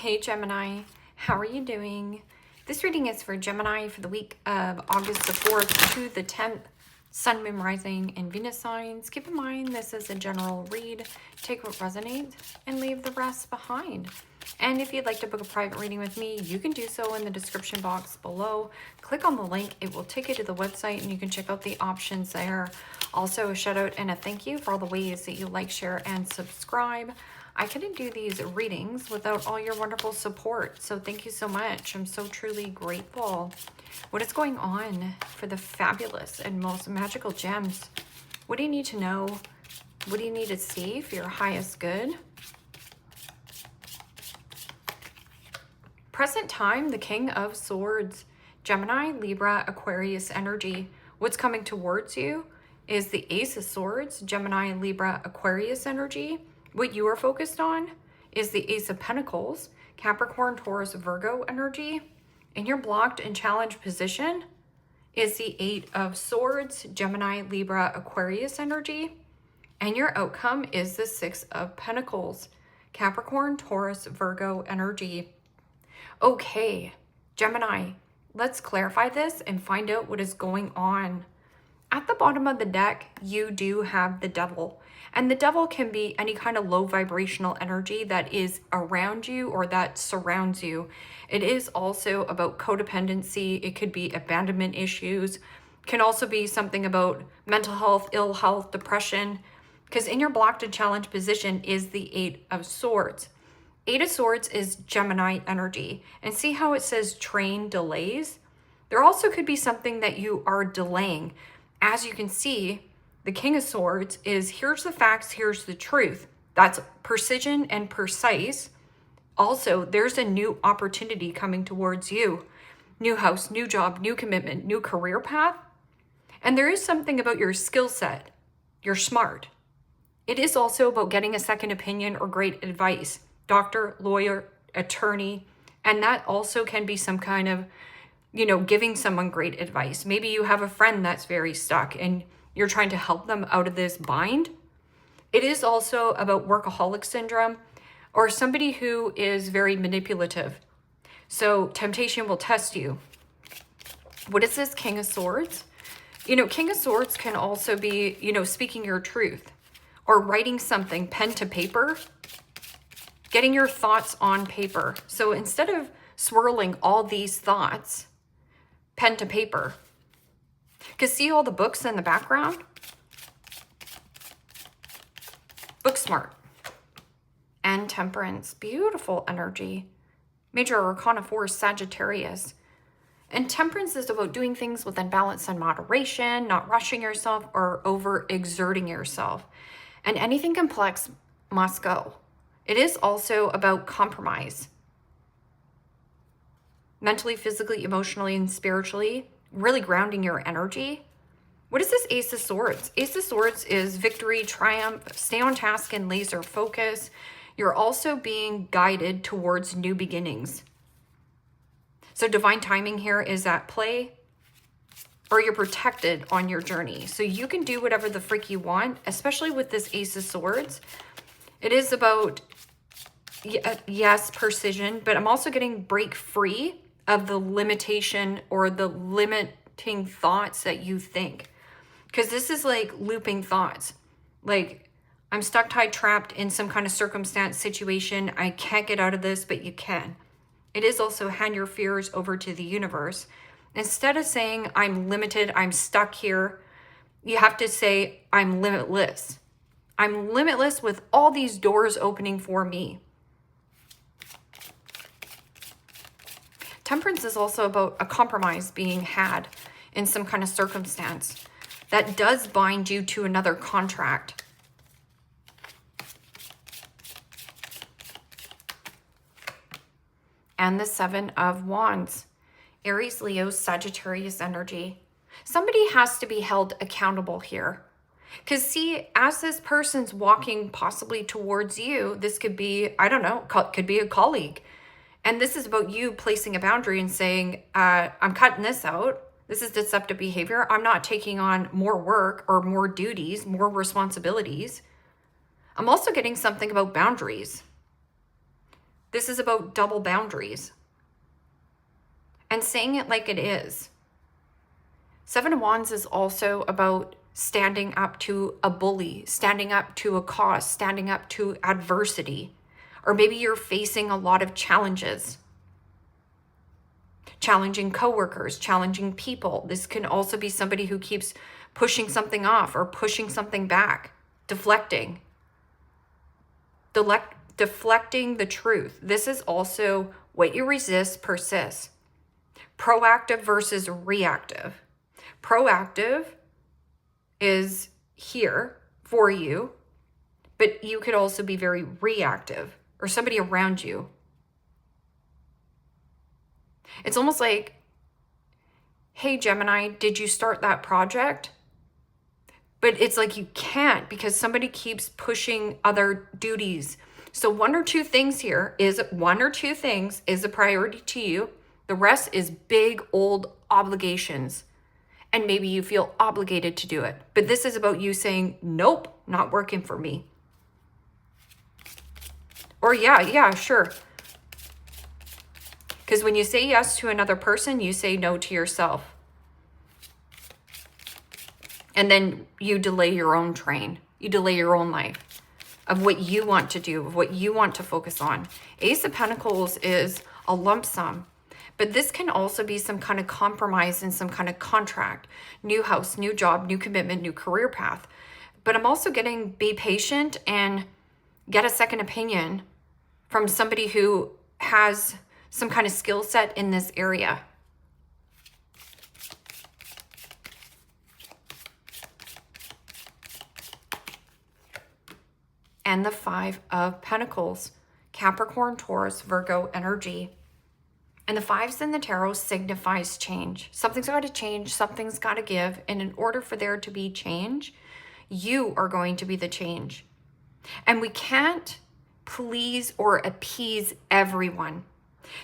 Hey Gemini, how are you doing? This reading is for Gemini for the week of August the 4th to the 10th. Sun, Moon, Rising, and Venus signs. Keep in mind this is a general read. Take what resonates and leave the rest behind. And if you'd like to book a private reading with me, you can do so in the description box below. Click on the link. It will take you to the website and you can check out the options there. Also, a shout out and a thank you for all the ways that you like, share, and subscribe. I couldn't do these readings without all your wonderful support. So thank you so much. I'm so truly grateful. What is going on for the fabulous and most magical gems? What do you need to know? What do you need to see for your highest good? Present time, the King of Swords. Gemini, Libra, Aquarius energy. What's coming towards you is the Ace of Swords, Gemini, Libra, Aquarius energy. What you are focused on is the Ace of Pentacles, Capricorn, Taurus, Virgo energy. And your blocked and challenged position is the Eight of Swords, Gemini, Libra, Aquarius energy. And your outcome is the Six of Pentacles, Capricorn, Taurus, Virgo energy. Okay, Gemini, let's clarify this and find out what is going on. At the bottom of the deck, you do have the Devil. And the Devil can be any kind of low vibrational energy that is around you or that surrounds you. It is also about codependency. It could be abandonment issues. It can also be something about mental health, ill health, depression. Because in your blocked and challenged position is the Eight of Swords. Eight of Swords is Gemini energy. And see how it says train delays? There also could be something that you are delaying. As you can see, the King of Swords is here's the facts, here's the truth. That's precision and precise. Also, there's a new opportunity coming towards you. New house, new job, new commitment, new career path. And there is something about your skill set. You're smart. It is also about getting a second opinion or great advice. Doctor, lawyer, attorney. And that also can be some kind of, giving someone great advice. Maybe you have a friend that's very stuck and you're trying to help them out of this bind. It is also about workaholic syndrome or somebody who is very manipulative. So temptation will test you. What is this King of Swords? King of Swords can also be, speaking your truth or writing something pen to paper, getting your thoughts on paper. So instead of swirling all these thoughts, pen to paper. Because see all the books in the background? Book smart. And Temperance. Beautiful energy. Major Arcana 4 Sagittarius. And Temperance is about doing things within balance and moderation, not rushing yourself or overexerting yourself. And anything complex must go. It is also about compromise. Mentally, physically, emotionally, and spiritually. Really grounding your energy. What is this Ace of Swords? Ace of Swords is victory, triumph, stay on task, and laser focus. You're also being guided towards new beginnings. So divine timing here is at play, or you're protected on your journey. So you can do whatever the freak you want, especially with this Ace of Swords. It is about, yes, precision, but I'm also getting break free of the limitation or the limiting thoughts that you think. Because this is like looping thoughts. Like, I'm stuck, tied, trapped in some kind of circumstance, situation. I can't get out of this, but you can. It is also hand your fears over to the universe. Instead of saying, I'm limited, I'm stuck here, you have to say, I'm limitless. I'm limitless with all these doors opening for me. Temperance is also about a compromise being had in some kind of circumstance that does bind you to another contract. And the Seven of Wands, Aries, Leo, Sagittarius energy. Somebody has to be held accountable here. Because see, as this person's walking possibly towards you, this could be, I don't know, could be a colleague. And this is about you placing a boundary and saying, I'm cutting this out. This is deceptive behavior. I'm not taking on more work or more duties, more responsibilities. I'm also getting something about boundaries. This is about double boundaries and saying it like it is. Seven of Wands is also about standing up to a bully, standing up to a cause, standing up to adversity. Or maybe you're facing a lot of challenges. Challenging coworkers, challenging people. This can also be somebody who keeps pushing something off or pushing something back, deflecting. Deflecting the truth. This is also what you resist persists. Proactive versus reactive. Proactive is here for you, but you could also be very reactive, or somebody around you. It's almost like, hey, Gemini, did you start that project? But it's like you can't because somebody keeps pushing other duties. So one or two things is a priority to you. The rest is big old obligations. And maybe you feel obligated to do it. But this is about you saying, nope, not working for me. Or yeah, sure. Because when you say yes to another person, you say no to yourself. And then you delay your own train. You delay your own life of what you want to do, of what you want to focus on. Ace of Pentacles is a lump sum. But this can also be some kind of compromise and some kind of contract. New house, new job, new commitment, new career path. But I'm also getting be patient and get a second opinion from somebody who has some kind of skill set in this area. And the Five of Pentacles, Capricorn, Taurus, Virgo energy. And the fives in the tarot signifies change. Something's got to change, something's got to give. And in order for there to be change, you are going to be the change. And we can't please or appease everyone.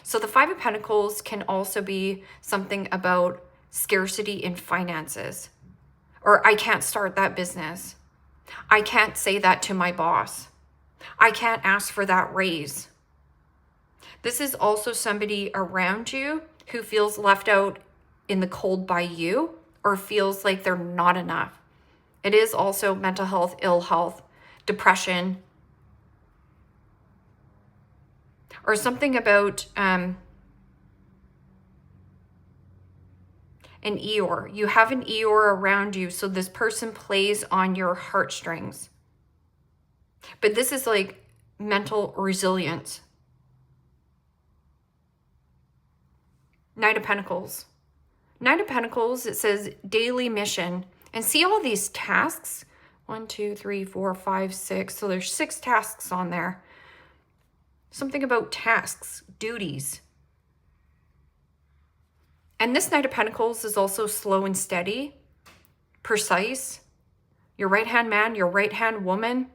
So the Five of Pentacles can also be something about scarcity in finances. Or I can't start that business. I can't say that to my boss. I can't ask for that raise. This is also somebody around you who feels left out in the cold by you or feels like they're not enough. It is also mental health, ill health, depression, or something about an Eeyore. You have an Eeyore around you, so this person plays on your heartstrings. But this is like mental resilience. Knight of Pentacles. Knight of Pentacles, it says daily mission. And see all these tasks? 1, 2, 3, 4, 5, 6. So there's 6 tasks on there. Something about tasks, duties. And this Knight of Pentacles is also slow and steady, precise. Your right-hand man, your right-hand woman.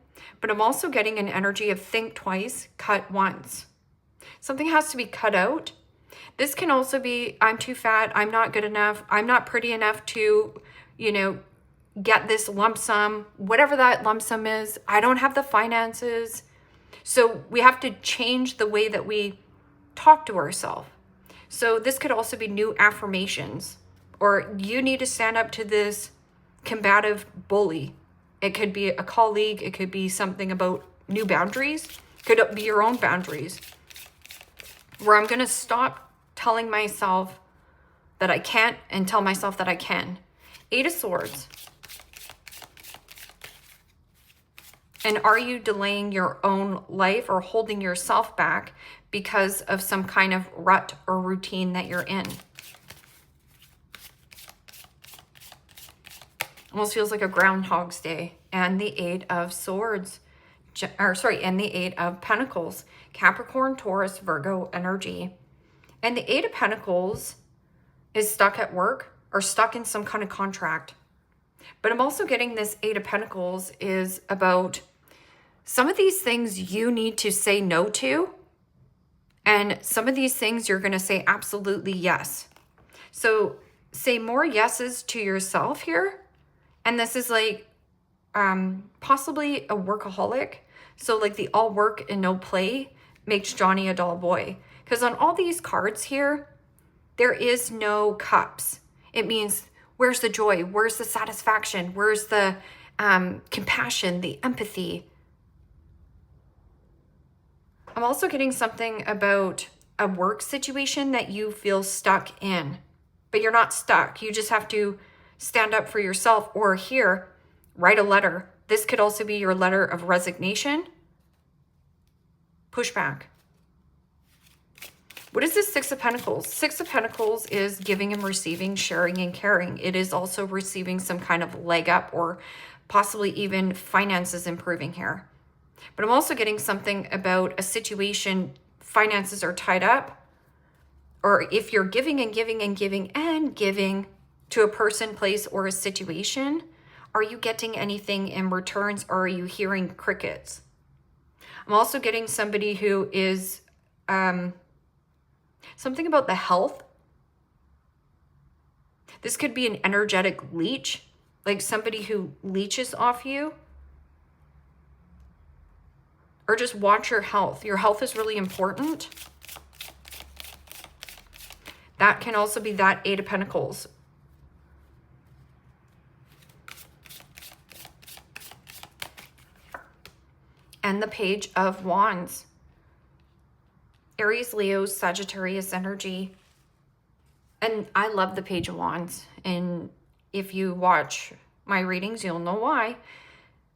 But I'm also getting an energy of think twice, cut once. Something has to be cut out. This can also be, I'm too fat, I'm not good enough, I'm not pretty enough to, get this lump sum, whatever that lump sum is. I don't have the finances. So we have to change the way that we talk to ourselves. So this could also be new affirmations, or you need to stand up to this combative bully. It could be a colleague. It could be something about new boundaries. It could be your own boundaries, where I'm going to stop telling myself that I can't and tell myself that I can. 8 of Swords. And are you delaying your own life or holding yourself back because of some kind of rut or routine that you're in? Almost feels like a Groundhog's Day. And the 8 of Swords. And the 8 of Pentacles. Capricorn, Taurus, Virgo energy. And the 8 of Pentacles is stuck at work or stuck in some kind of contract. But I'm also getting this 8 of Pentacles is about some of these things you need to say no to. And some of these things you're going to say absolutely yes. So say more yeses to yourself here. And this is like possibly a workaholic. So like the all work and no play. makes Johnny a dull boy. Because on all these cards here, there is no cups. It means, where's the joy? Where's the satisfaction? Where's the compassion, the empathy? I'm also getting something about a work situation that you feel stuck in, but you're not stuck. You just have to stand up for yourself, or here, write a letter. This could also be your letter of resignation, pushback. What is this Six of Pentacles? Six of Pentacles is giving and receiving, sharing and caring. It is also receiving some kind of leg up, or possibly even finances improving here. But I'm also getting something about a situation, finances are tied up, or if you're giving and giving and giving and giving to a person, place, or a situation, are you getting anything in returns, or are you hearing crickets? I'm also getting somebody who is something about the health. This could be an energetic leech, like somebody who leeches off you. Or just watch your health. Your health is really important. That can also be that Eight of Pentacles. And the Page of Wands. Aries, Leo, Sagittarius energy. And I love the Page of Wands. And if you watch my readings, you'll know why.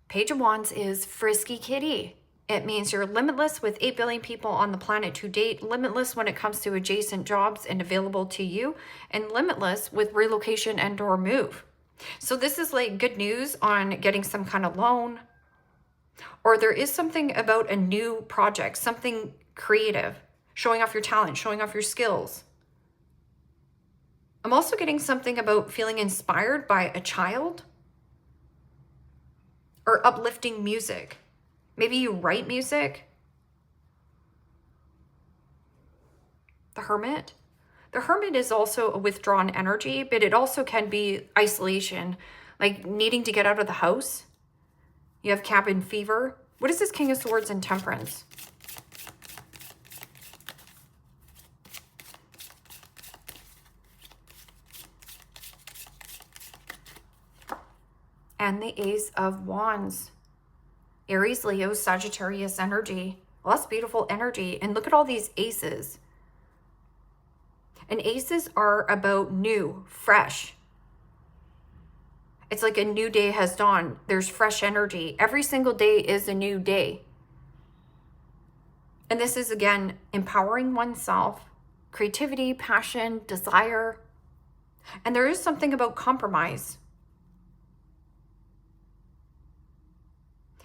Page of Wands is frisky kitty. It means you're limitless with 8 billion people on the planet to date, limitless when it comes to adjacent jobs and available to you, and limitless with relocation and or move. So this is like good news on getting some kind of loan, or there is something about a new project, something creative, showing off your talent, showing off your skills. I'm also getting something about feeling inspired by a child or uplifting music. Maybe you write music. The Hermit. The Hermit is also a withdrawn energy, but it also can be isolation, like needing to get out of the house. You have cabin fever. What is this King of Swords and Temperance? And the Ace of Wands. Aries, Leo, Sagittarius energy. Well, that's beautiful energy. And look at all these aces. And aces are about new, fresh. It's like a new day has dawned. There's fresh energy. Every single day is a new day. And this is, again, empowering oneself, creativity, passion, desire. And there is something about compromise.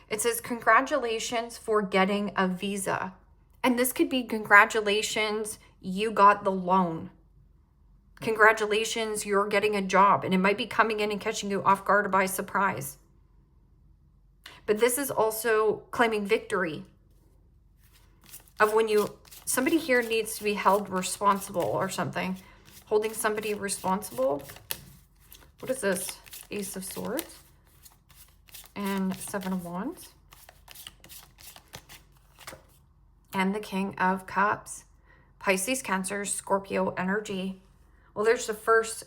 It says, congratulations for getting a visa. And this could be congratulations, you got the loan. Congratulations, you're getting a job. And it might be coming in and catching you off guard or by surprise. But this is also claiming victory. Of when somebody here needs to be held responsible or something. Holding somebody responsible. What is this? Ace of Swords. And Seven of Wands. And the King of Cups. Pisces, Cancer, Scorpio energy. Well, there's the first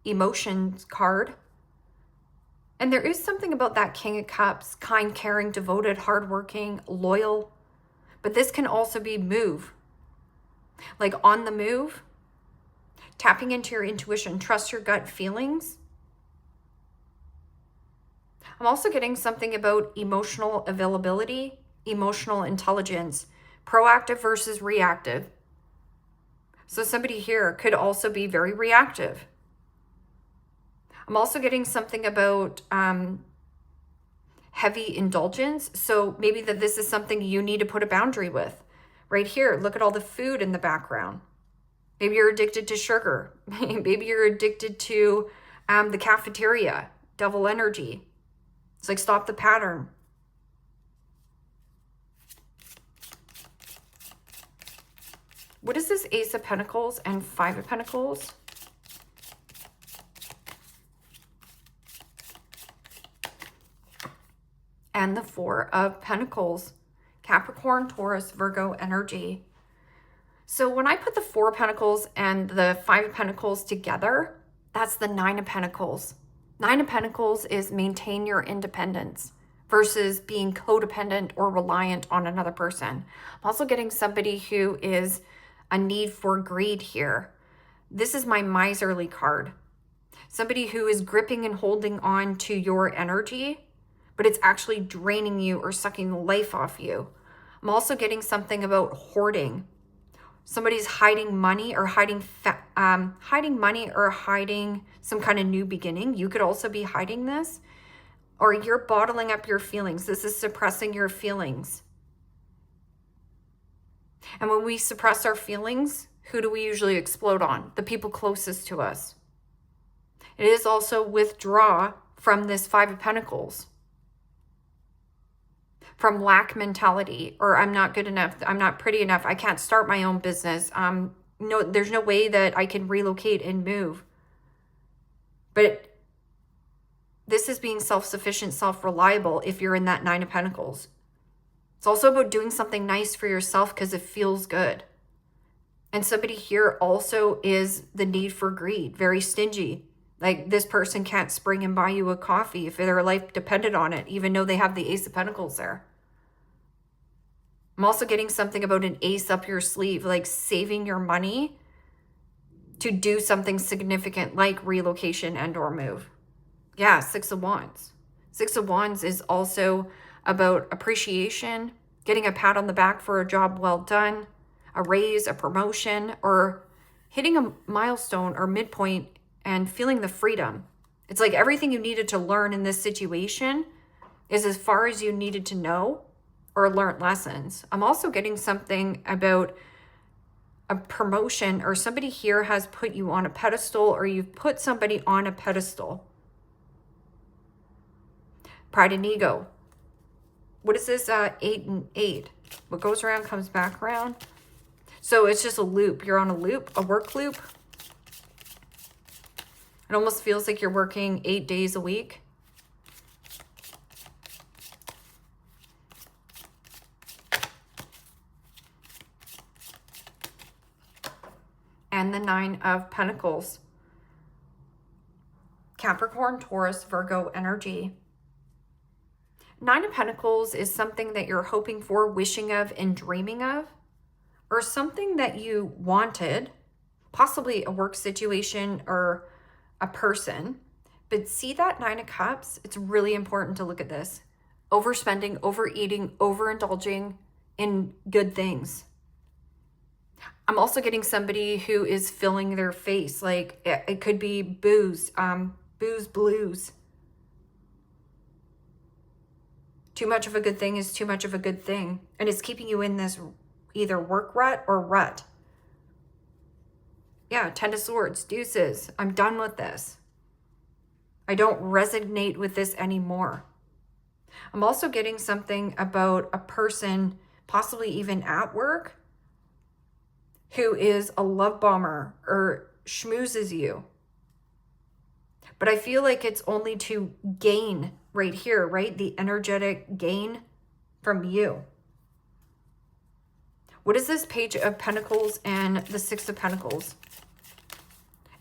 emotions card. And there is something about that King of Cups. Kind, caring, devoted, hardworking, loyal. But this can also be move. Like on the move. Tapping into your intuition. Trust your gut feelings. I'm also getting something about emotional availability, emotional intelligence, proactive versus reactive. So somebody here could also be very reactive. I'm also getting something about heavy indulgence. So maybe that this is something you need to put a boundary with. Right here, look at all the food in the background. Maybe you're addicted to sugar. Maybe you're addicted to the cafeteria, devil energy. It's like, stop the pattern. What is this Ace of Pentacles and Five of Pentacles? And the Four of Pentacles. Capricorn, Taurus, Virgo energy. So when I put the Four of Pentacles and the Five of Pentacles together, that's the Nine of Pentacles. Nine of Pentacles is maintain your independence versus being codependent or reliant on another person. I'm also getting somebody who is a need for greed here. This is my miserly card. Somebody who is gripping and holding on to your energy, but it's actually draining you or sucking the life off you. I'm also getting something about hoarding. Somebody's hiding money or hiding some kind of new beginning. You could also be hiding this, or you're bottling up your feelings. This is suppressing your feelings. And when we suppress our feelings, who do we usually explode on? The people closest to us. It is also withdraw from this Five of Pentacles. From lack mentality, or I'm not good enough, I'm not pretty enough, I can't start my own business. No, there's no way that I can relocate and move. But this is being self-sufficient, self-reliable if you're in that Nine of Pentacles. It's also about doing something nice for yourself because it feels good. And somebody here also is the need for greed, very stingy. Like this person can't spring and buy you a coffee if their life depended on it, even though they have the Ace of Pentacles there. I'm also getting something about an ace up your sleeve, like saving your money to do something significant like relocation and or move. Yeah, Six of Wands. Six of Wands is also about appreciation, getting a pat on the back for a job well done, a raise, a promotion, or hitting a milestone or midpoint and feeling the freedom. It's like everything you needed to learn in this situation is as far as you needed to know or learn lessons. I'm also getting something about a promotion, or somebody here has put you on a pedestal, or you've put somebody on a pedestal. Pride and ego. What is this? 8 and 8. What goes around comes back around. So it's just a loop. You're on a loop, a work loop. It almost feels like you're working 8 days a week. And the Nine of Pentacles. Capricorn, Taurus, Virgo energy. Nine of Pentacles is something that you're hoping for, wishing of, and dreaming of, or something that you wanted, possibly a work situation or a person. But see that Nine of Cups? It's really important to look at this. Overspending, overeating, overindulging in good things. I'm also getting somebody who is filling their face. Like it could be booze, booze blues. Too much of a good thing is too much of a good thing. And it's keeping you in this either work rut or rut. Yeah, Ten of Swords, deuces. I'm done with this. I don't resonate with this anymore. I'm also getting something about a person, possibly even at work, who is a love bomber or schmoozes you. But I feel like it's only to gain right here, right? The energetic gain from you. What is this Page of Pentacles and the Six of Pentacles?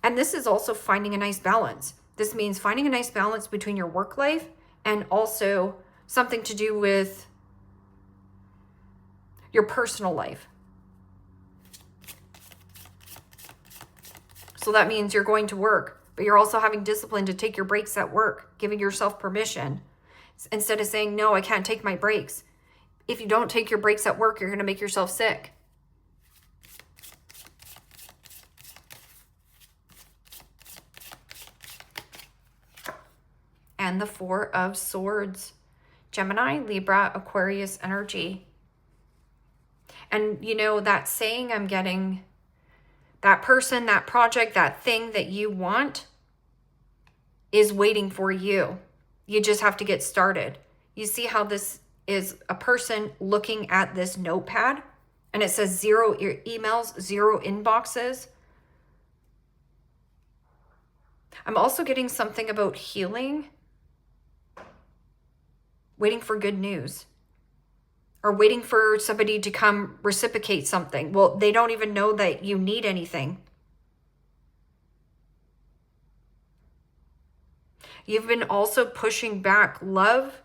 And this is also finding a nice balance. This means finding a nice balance between your work life and also something to do with your personal life. So that means you're going to work, but you're also having discipline to take your breaks at work, giving yourself permission. Instead of saying, no, I can't take my breaks. If you don't take your breaks at work, you're going to make yourself sick. And the Four of Swords. Gemini, Libra, Aquarius energy. And you know, that saying I'm getting, that person, that project, that thing that you want is waiting for you. You just have to get started. You see how this is a person looking at this notepad and it says 0 emails, 0 inboxes. I'm also getting something about healing, waiting for good news, or waiting for somebody to come reciprocate something. Well, they don't even know that you need anything. You've been also pushing back love,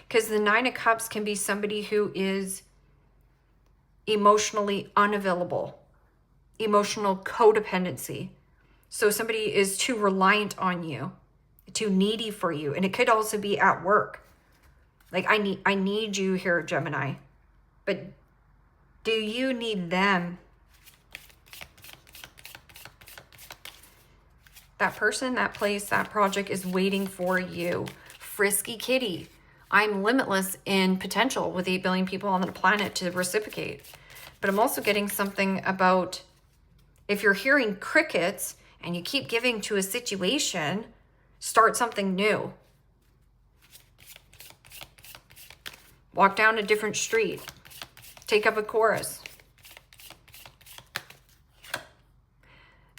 because the Nine of Cups can be somebody who is emotionally unavailable, emotional codependency. So somebody is too reliant on you, too needy for you. And it could also be at work. Like, I need you here, Gemini. But do you need them? That person, that place, that project is waiting for you. Frisky kitty. I'm limitless in potential with 8 billion people on the planet to reciprocate. But I'm also getting something about, if you're hearing crickets and you keep giving to a situation, start something new. Walk down a different street. Take up a chorus.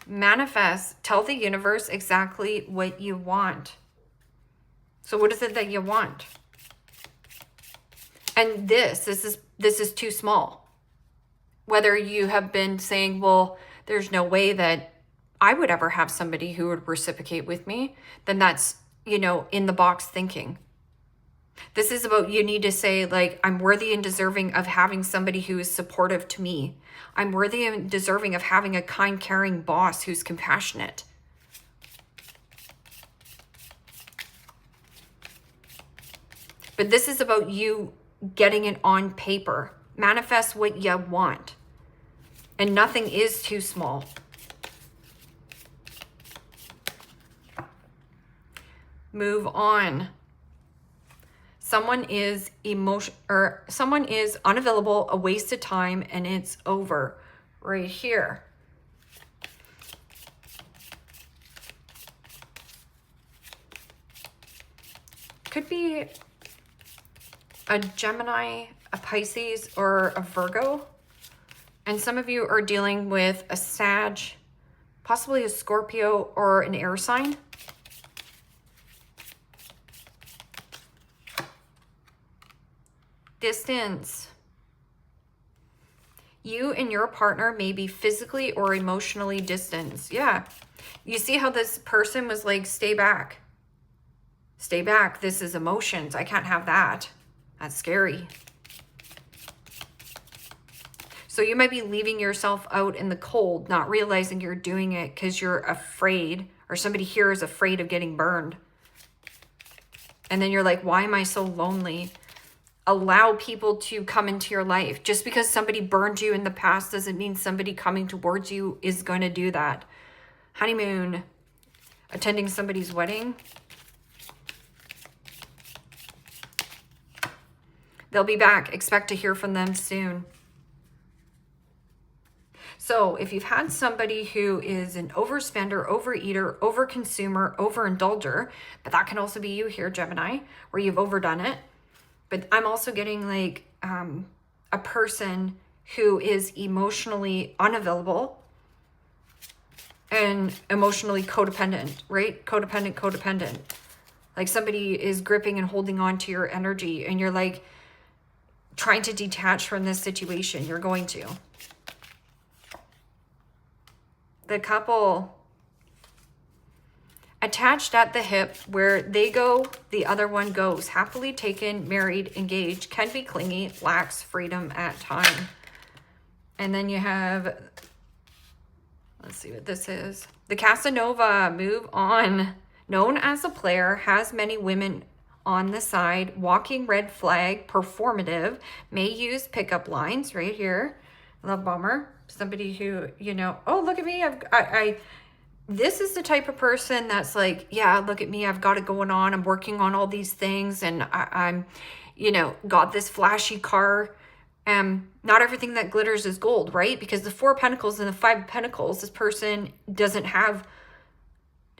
Manifest. Tell the universe exactly what you want. So what is it that you want? And this is too small. Whether you have been saying, well, there's no way that I would ever have somebody who would reciprocate with me, then that's, in the box thinking. This is about, you need to say, like, I'm worthy and deserving of having somebody who is supportive to me. I'm worthy and deserving of having a kind, caring boss who's compassionate. But this is about you getting it on paper. Manifest what you want. And nothing is too small. Move on. Someone is unavailable, a waste of time, and it's over right here. Could be a Gemini, a Pisces, or a Virgo. And some of you are dealing with a Sag, possibly a Scorpio, or an air sign. Distance. You and your partner may be physically or emotionally distanced. Yeah. You see how this person was like, stay back. Stay back. This is emotions. I can't have that. That's scary. So you might be leaving yourself out in the cold, not realizing you're doing it because you're afraid, or somebody here is afraid of getting burned. And then you're like, why am I so lonely? Allow people to come into your life. Just because somebody burned you in the past doesn't mean somebody coming towards you is going to do that. Honeymoon. Attending somebody's wedding. They'll be back. Expect to hear from them soon. So if you've had somebody who is an overspender, overeater, overconsumer, overindulger, but that can also be you here, Gemini, where you've overdone it. But I'm also getting like a person who is emotionally unavailable and emotionally codependent, right? Codependent. Like somebody is gripping and holding on to your energy and you're like trying to detach from this situation. You're going to. The couple attached at the hip, where they go, the other one goes. Happily taken, married, engaged, can be clingy, lacks freedom at time. And then you have, let's see what this is. The Casanova, move on. Known as a player, has many women on the side, walking red flag, performative, may use pickup lines right here. The bummer. Somebody who, oh, look at me. This is the type of person that's like, yeah, look at me. I've got it going on. I'm working on all these things and I'm, got this flashy car. Not everything that glitters is gold, right? Because the 4 of Pentacles and the 5 of Pentacles, this person doesn't have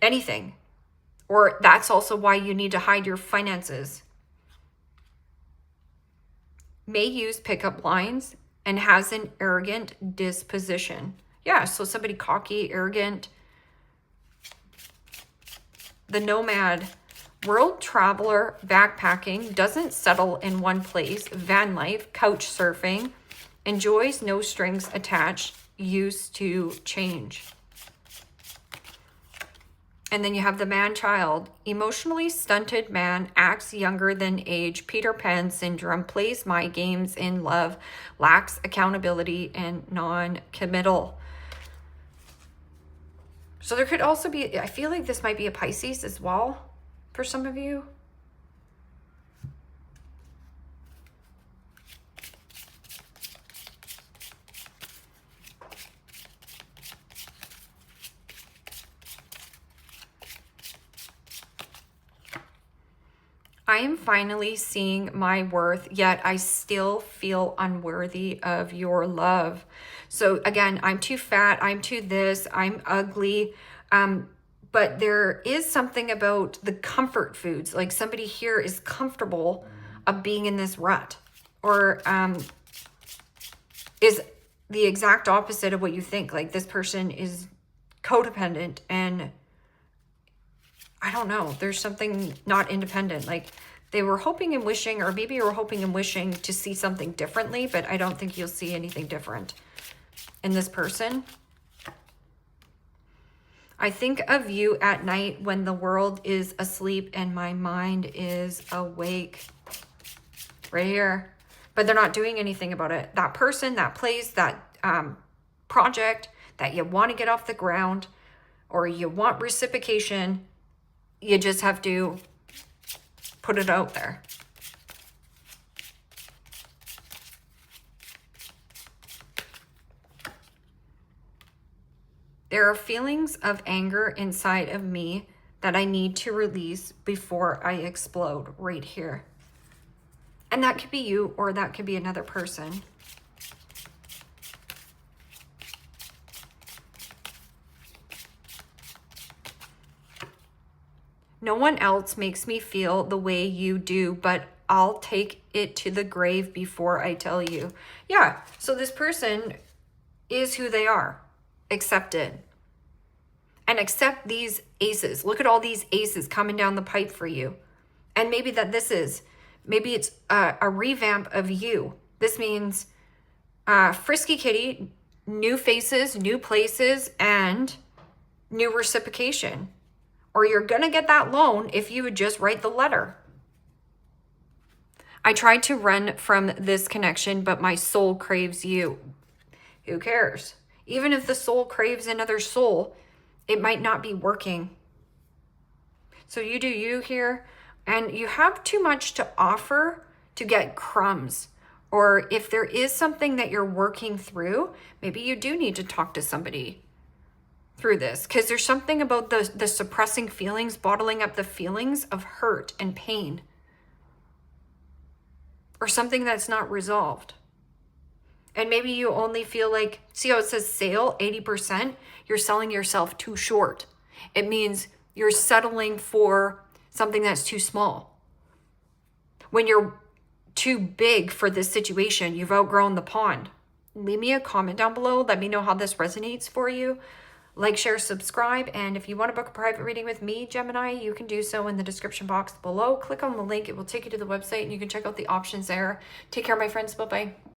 anything. Or that's also why you need to hide your finances. May use pickup lines and has an arrogant disposition. Yeah, so somebody cocky, arrogant. The nomad, World traveler, backpacking, doesn't settle in one place, van life, couch surfing, enjoys no strings attached, used to change. And then you have the man-child, emotionally stunted man, acts younger than age, Peter Pan syndrome, plays mind games in love, lacks accountability, and non-committal. So there could also be, I feel like this might be a Pisces as well for some of you. I am finally seeing my worth, yet I still feel unworthy of your love. So again, I'm too fat, I'm too this, I'm ugly. But there is something about the comfort foods. Like somebody here is comfortable of being in this rut, or is the exact opposite of what you think. Like this person is codependent and I don't know, there's something not independent. Like they were hoping and wishing, or maybe you were hoping and wishing to see something differently, but I don't think you'll see anything different in this person. I think of you at night when the world is asleep and my mind is awake. Right here. But they're not doing anything about it. That person, that place, that project that you want to get off the ground, or you want reciprocation, you just have to put it out there. There are feelings of anger inside of me that I need to release before I explode, right here. And that could be you, or that could be another person. No one else makes me feel the way you do, but I'll take it to the grave before I tell you. Yeah, so this person is who they are. Accept it. And accept these aces. Look at all these aces coming down the pipe for you. And maybe maybe it's a revamp of you. This means frisky kitty, new faces, new places, and new reciprocation. Or you're going to get that loan if you would just write the letter. I tried to run from this connection, but my soul craves you. Who cares? Even if the soul craves another soul, it might not be working. So you do you here, and you have too much to offer to get crumbs. Or if there is something that you're working through, maybe you do need to talk to somebody through this, because there's something about the suppressing feelings, bottling up the feelings of hurt and pain, or something that's not resolved. And maybe you only feel like, see how it says sale 80%? You're selling yourself too short. It means you're settling for something that's too small. When you're too big for this situation, you've outgrown the pond. Leave me a comment down below. Let me know how this resonates for you. Like, share, subscribe, and if you want to book a private reading with me, Gemini, you can do so in the description box below. Click on the link. It will take you to the website, and you can check out the options there. Take care, my friends. Bye-bye.